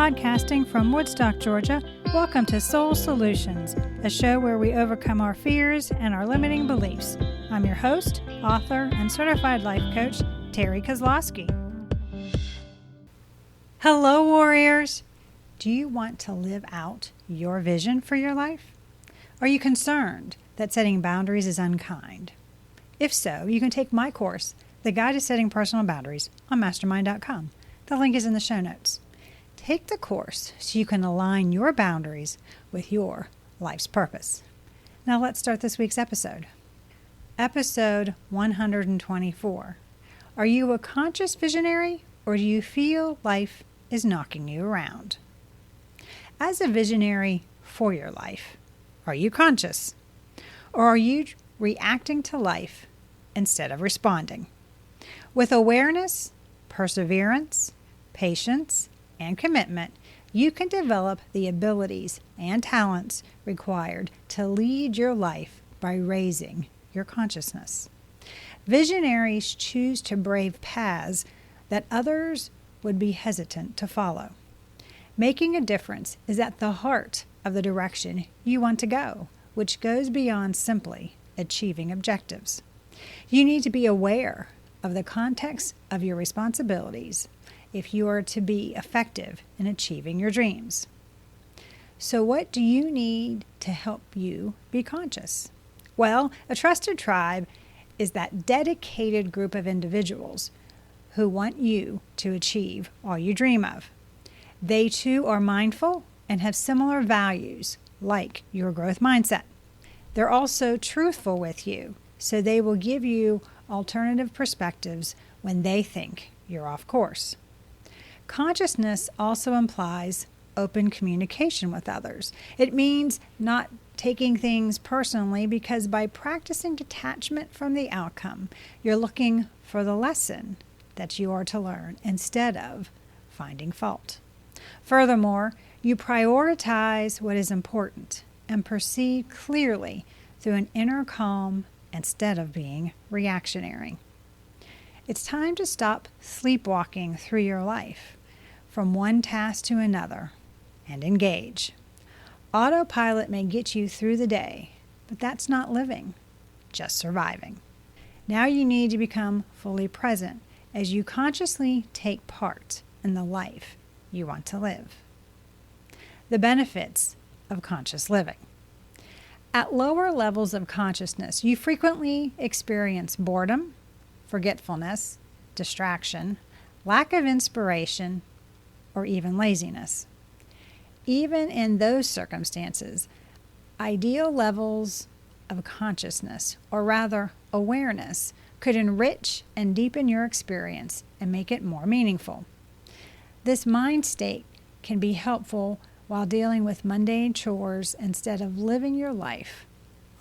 Podcasting from Woodstock, Georgia, welcome to Soul Solutions, a show where we overcome our fears and our limiting beliefs. I'm your host, author, and certified life coach, Terry Kozlowski. Hello, warriors! Do you want to live out your vision for your life? Are you concerned that setting boundaries is unkind? If so, you can take my course, The Guide to Setting Personal Boundaries, on mastermind.com. The link is in the show notes. Take the course so you can align your boundaries with your life's purpose. Now let's start this week's episode. Episode 124. Are you a conscious visionary, or do you feel life is knocking you around? As a visionary for your life, are you conscious? Or are you reacting to life instead of responding? With awareness, perseverance, patience, and commitment, you can develop the abilities and talents required to lead your life by raising your consciousness. Visionaries choose to brave paths that others would be hesitant to follow. Making a difference is at the heart of the direction you want to go, which goes beyond simply achieving objectives. You need to be aware of the context of your responsibilities if you are to be effective in achieving your dreams. So what do you need to help you be conscious? Well, a trusted tribe is that dedicated group of individuals who want you to achieve all you dream of. They too are mindful and have similar values like your growth mindset. They're also truthful with you, so they will give you alternative perspectives when they think you're off course. Consciousness also implies open communication with others. It means not taking things personally, because by practicing detachment from the outcome, you're looking for the lesson that you are to learn instead of finding fault. Furthermore, you prioritize what is important and proceed clearly through an inner calm instead of being reactionary. It's time to stop sleepwalking through your life from one task to another and engage. Autopilot may get you through the day, but that's not living, just surviving. Now you need to become fully present as you consciously take part in the life you want to live. The benefits of conscious living. At lower levels of consciousness, you frequently experience boredom, forgetfulness, distraction, lack of inspiration, or even laziness. Even in those circumstances, ideal levels of consciousness, or rather awareness, could enrich and deepen your experience and make it more meaningful. This mind state can be helpful while dealing with mundane chores instead of living your life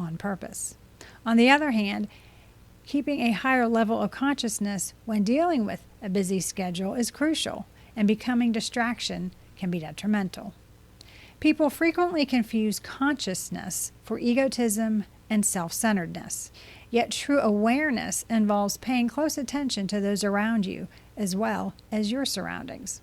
on purpose. On the other hand, keeping a higher level of consciousness when dealing with a busy schedule is crucial, and becoming distraction can be detrimental. People frequently confuse consciousness for egotism and self-centeredness, yet true awareness involves paying close attention to those around you as well as your surroundings.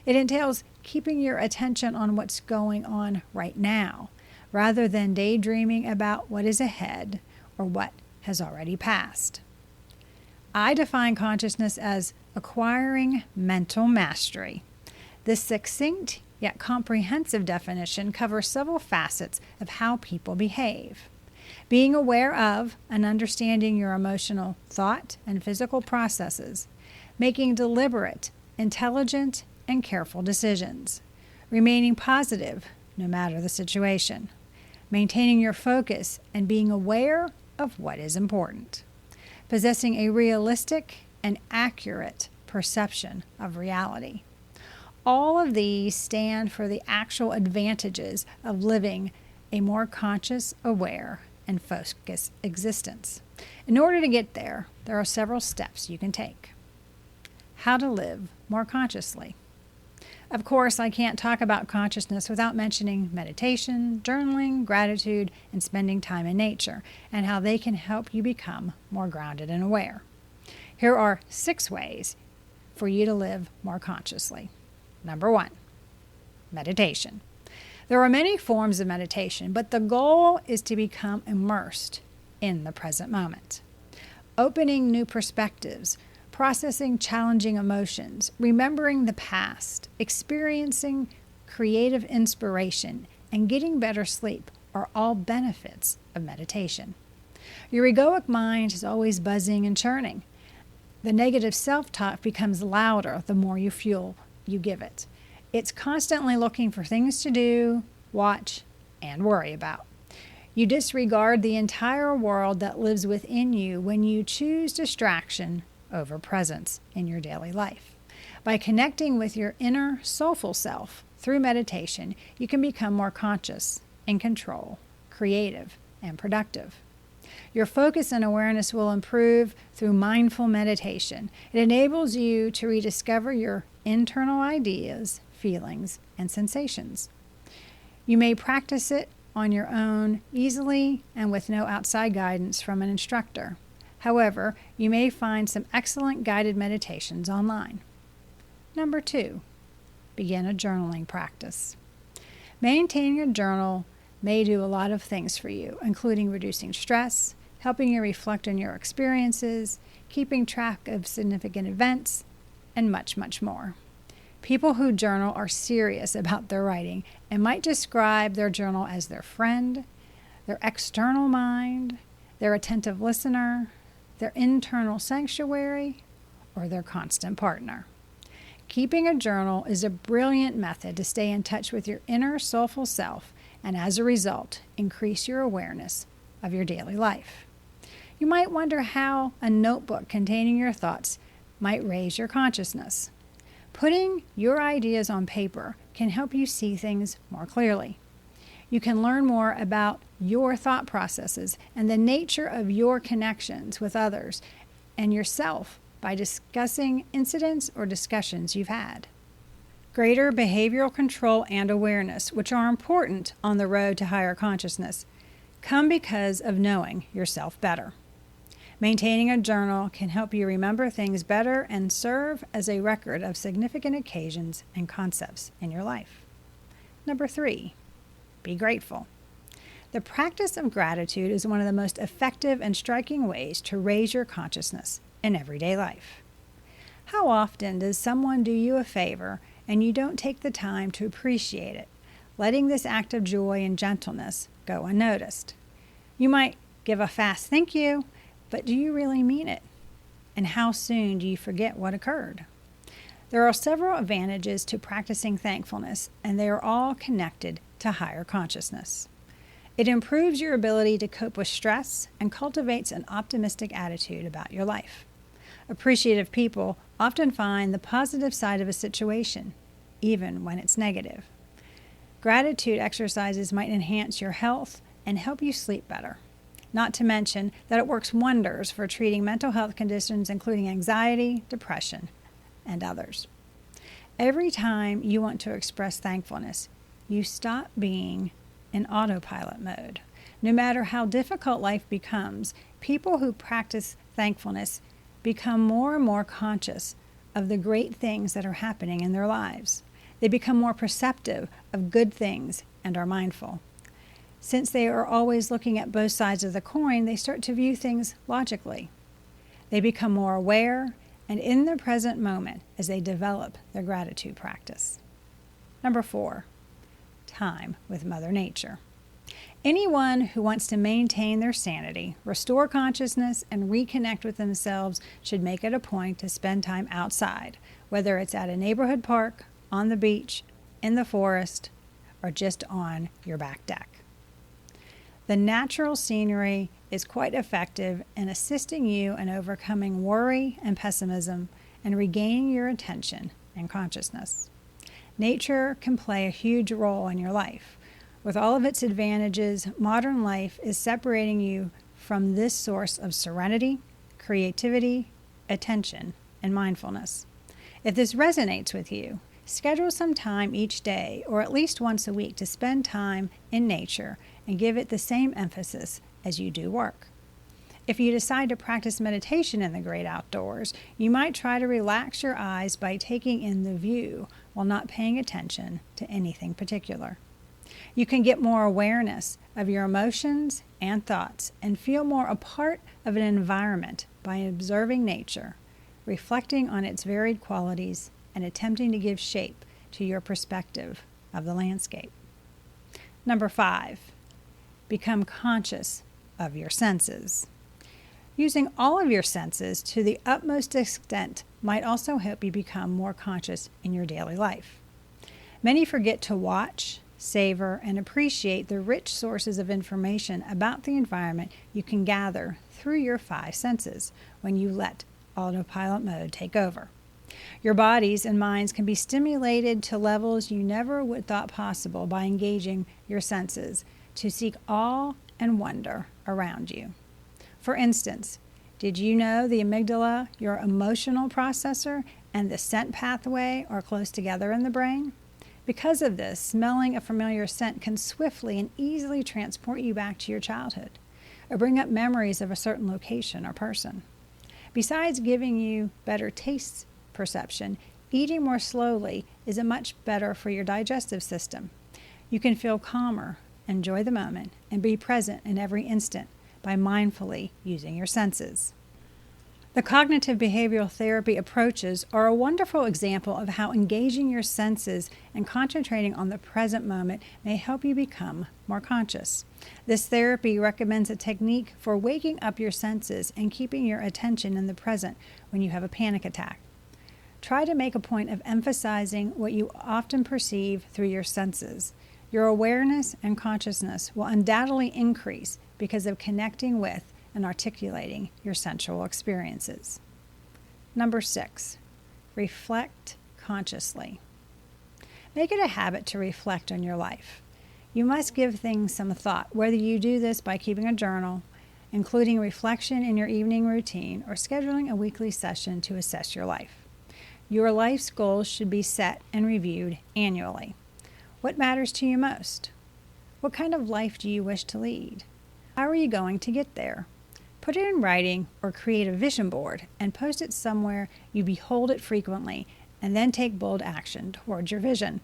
It entails keeping your attention on what's going on right now, rather than daydreaming about what is ahead or what has already passed. I define consciousness as acquiring mental mastery. This succinct yet comprehensive definition covers several facets of how people behave. Being aware of and understanding your emotional thought and physical processes, making deliberate, intelligent, and careful decisions, remaining positive no matter the situation, maintaining your focus and being aware of what is important, possessing a realistic and accurate perception of reality. All of these stand for the actual advantages of living a more conscious, aware, and focused existence. In order to get there, there are several steps you can take. How to live more consciously. Of course, I can't talk about consciousness without mentioning meditation, journaling, gratitude, and spending time in nature, and how they can help you become more grounded and aware. Here are 6 ways for you to live more consciously. Number 1, meditation. There are many forms of meditation, but the goal is to become immersed in the present moment. Opening new perspectives, processing challenging emotions, remembering the past, experiencing creative inspiration, and getting better sleep are all benefits of meditation. Your egoic mind is always buzzing and churning. The negative self-talk becomes louder the more fuel you give it. It's constantly looking for things to do, watch, and worry about. You disregard the entire world that lives within you when you choose distraction over presence in your daily life. By connecting with your inner soulful self through meditation, you can become more conscious, in control, creative, and productive. Your focus and awareness will improve through mindful meditation. It enables you to rediscover your internal ideas, feelings, and sensations. You may practice it on your own easily and with no outside guidance from an instructor. However, you may find some excellent guided meditations online. Number 2, begin a journaling practice. Maintaining a journal may do a lot of things for you, including reducing stress, helping you reflect on your experiences, keeping track of significant events, and much, much more. People who journal are serious about their writing and might describe their journal as their friend, their external mind, their attentive listener, their internal sanctuary, or their constant partner. Keeping a journal is a brilliant method to stay in touch with your inner soulful self and, as a result, increase your awareness of your daily life. You might wonder how a notebook containing your thoughts might raise your consciousness. Putting your ideas on paper can help you see things more clearly. You can learn more about your thought processes and the nature of your connections with others and yourself by discussing incidents or discussions you've had. Greater behavioral control and awareness, which are important on the road to higher consciousness, come because of knowing yourself better. Maintaining a journal can help you remember things better and serve as a record of significant occasions and concepts in your life. Number 3, be grateful. The practice of gratitude is one of the most effective and striking ways to raise your consciousness in everyday life. How often does someone do you a favor and you don't take the time to appreciate it, letting this act of joy and gentleness go unnoticed? You might give a fast thank you, but do you really mean it? And how soon do you forget what occurred? There are several advantages to practicing thankfulness, and they are all connected to higher consciousness. It improves your ability to cope with stress and cultivates an optimistic attitude about your life. Appreciative people often find the positive side of a situation, even when it's negative. Gratitude exercises might enhance your health and help you sleep better. Not to mention that it works wonders for treating mental health conditions including anxiety, depression, and others. Every time you want to express thankfulness, you stop being in autopilot mode. No matter how difficult life becomes, people who practice thankfulness become more and more conscious of the great things that are happening in their lives. They become more perceptive of good things and are mindful. Since they are always looking at both sides of the coin, they start to view things logically. They become more aware and in the present moment as they develop their gratitude practice. Number 4, time with Mother Nature. Anyone who wants to maintain their sanity, restore consciousness, and reconnect with themselves should make it a point to spend time outside, whether it's at a neighborhood park, on the beach, in the forest, or just on your back deck. The natural scenery is quite effective in assisting you in overcoming worry and pessimism and regaining your attention and consciousness. Nature can play a huge role in your life. With all of its advantages, modern life is separating you from this source of serenity, creativity, attention, and mindfulness. If this resonates with you, schedule some time each day or at least once a week to spend time in nature and give it the same emphasis as you do work. If you decide to practice meditation in the great outdoors, you might try to relax your eyes by taking in the view while not paying attention to anything particular. You can get more awareness of your emotions and thoughts and feel more a part of an environment by observing nature, reflecting on its varied qualities, and attempting to give shape to your perspective of the landscape. Number 5, become conscious of your senses. Using all of your senses to the utmost extent might also help you become more conscious in your daily life. Many forget to watch, savor, and appreciate the rich sources of information about the environment you can gather through your 5 senses when you let autopilot mode take over. Your bodies and minds can be stimulated to levels you never would thought possible by engaging your senses to seek awe and wonder around you. For instance, did you know the amygdala, your emotional processor, and the scent pathway are close together in the brain? Because of this, smelling a familiar scent can swiftly and easily transport you back to your childhood or bring up memories of a certain location or person. Besides giving you better taste perception, eating more slowly is much better for your digestive system. You can feel calmer, enjoy the moment, and be present in every instant by mindfully using your senses. The cognitive behavioral therapy approaches are a wonderful example of how engaging your senses and concentrating on the present moment may help you become more conscious. This therapy recommends a technique for waking up your senses and keeping your attention in the present when you have a panic attack. Try to make a point of emphasizing what you often perceive through your senses. Your awareness and consciousness will undoubtedly increase because of connecting with and articulating your sensual experiences. Number 6, reflect consciously. Make it a habit to reflect on your life. You must give things some thought, whether you do this by keeping a journal, including reflection in your evening routine, or scheduling a weekly session to assess your life. Your life's goals should be set and reviewed annually. What matters to you most? What kind of life do you wish to lead? How are you going to get there? Put it in writing or create a vision board and post it somewhere you behold it frequently, and then take bold action towards your vision.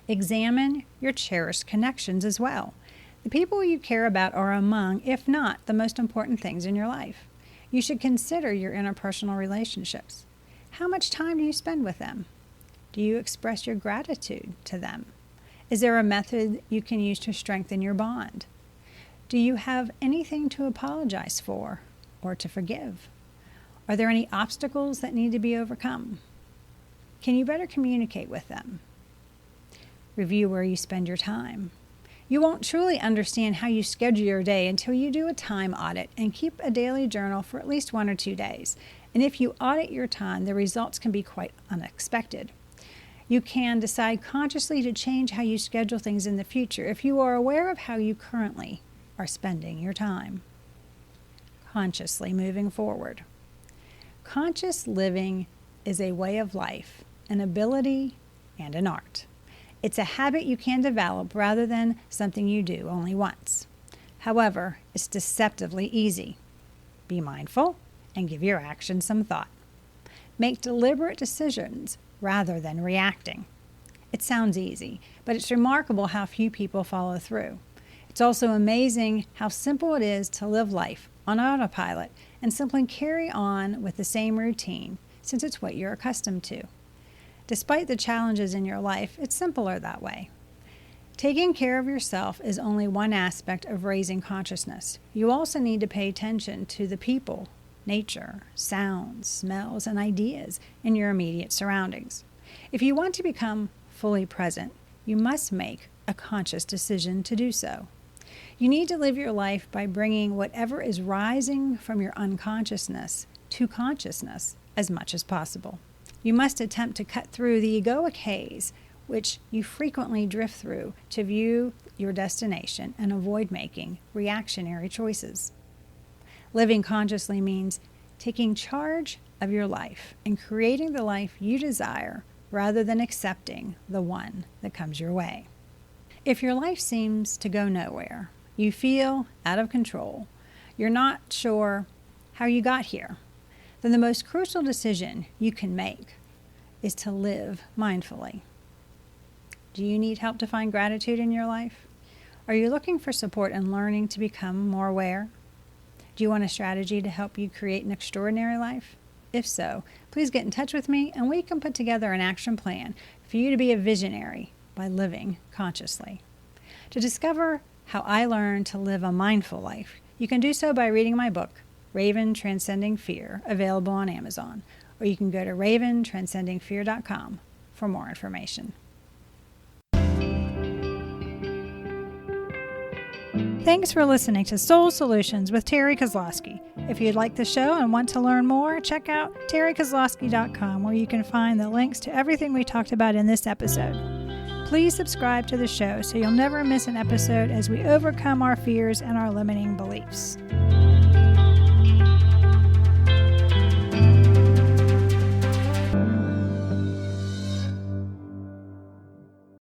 Examine your cherished connections as well. The people you care about are among, if not, the most important things in your life. You should consider your interpersonal relationships. How much time do you spend with them? Do you express your gratitude to them? Is there a method you can use to strengthen your bond? Do you have anything to apologize for or to forgive? Are there any obstacles that need to be overcome? Can you better communicate with them? Review where you spend your time. You won't truly understand how you schedule your day until you do a time audit and keep a daily journal for at least 1 or 2 days. And if you audit your time, the results can be quite unexpected. You can decide consciously to change how you schedule things in the future if you are aware of how you currently are spending your time. Consciously moving forward. Conscious living is a way of life, an ability, and an art. It's a habit you can develop rather than something you do only once. However, it's deceptively easy. Be mindful and give your actions some thought. Make deliberate decisions rather than reacting. It sounds easy, but it's remarkable how few people follow through. It's also amazing how simple it is to live life on autopilot and simply carry on with the same routine, since it's what you're accustomed to. Despite the challenges in your life, it's simpler that way. Taking care of yourself is only one aspect of raising consciousness. You also need to pay attention to the people, nature, sounds, smells, and ideas in your immediate surroundings. If you want to become fully present, you must make a conscious decision to do so. You need to live your life by bringing whatever is rising from your unconsciousness to consciousness as much as possible. You must attempt to cut through the egoic haze, which you frequently drift through, to view your destination and avoid making reactionary choices. Living consciously means taking charge of your life and creating the life you desire rather than accepting the one that comes your way. If your life seems to go nowhere, you feel out of control, you're not sure how you got here, then the most crucial decision you can make is to live mindfully. Do you need help to find gratitude in your life? Are you looking for support in learning to become more aware? Do you want a strategy to help you create an extraordinary life? If so, please get in touch with me and we can put together an action plan for you to be a visionary by living consciously. To discover how I learned to live a mindful life, you can do so by reading my book, Raven Transcending Fear, available on Amazon, or you can go to raventranscendingfear.com for more information. Thanks for listening to Soul Solutions with Terry Kozlowski. If you'd like the show and want to learn more, check out terrykozlowski.com, where you can find the links to everything we talked about in this episode. Please subscribe to the show so you'll never miss an episode as we overcome our fears and our limiting beliefs.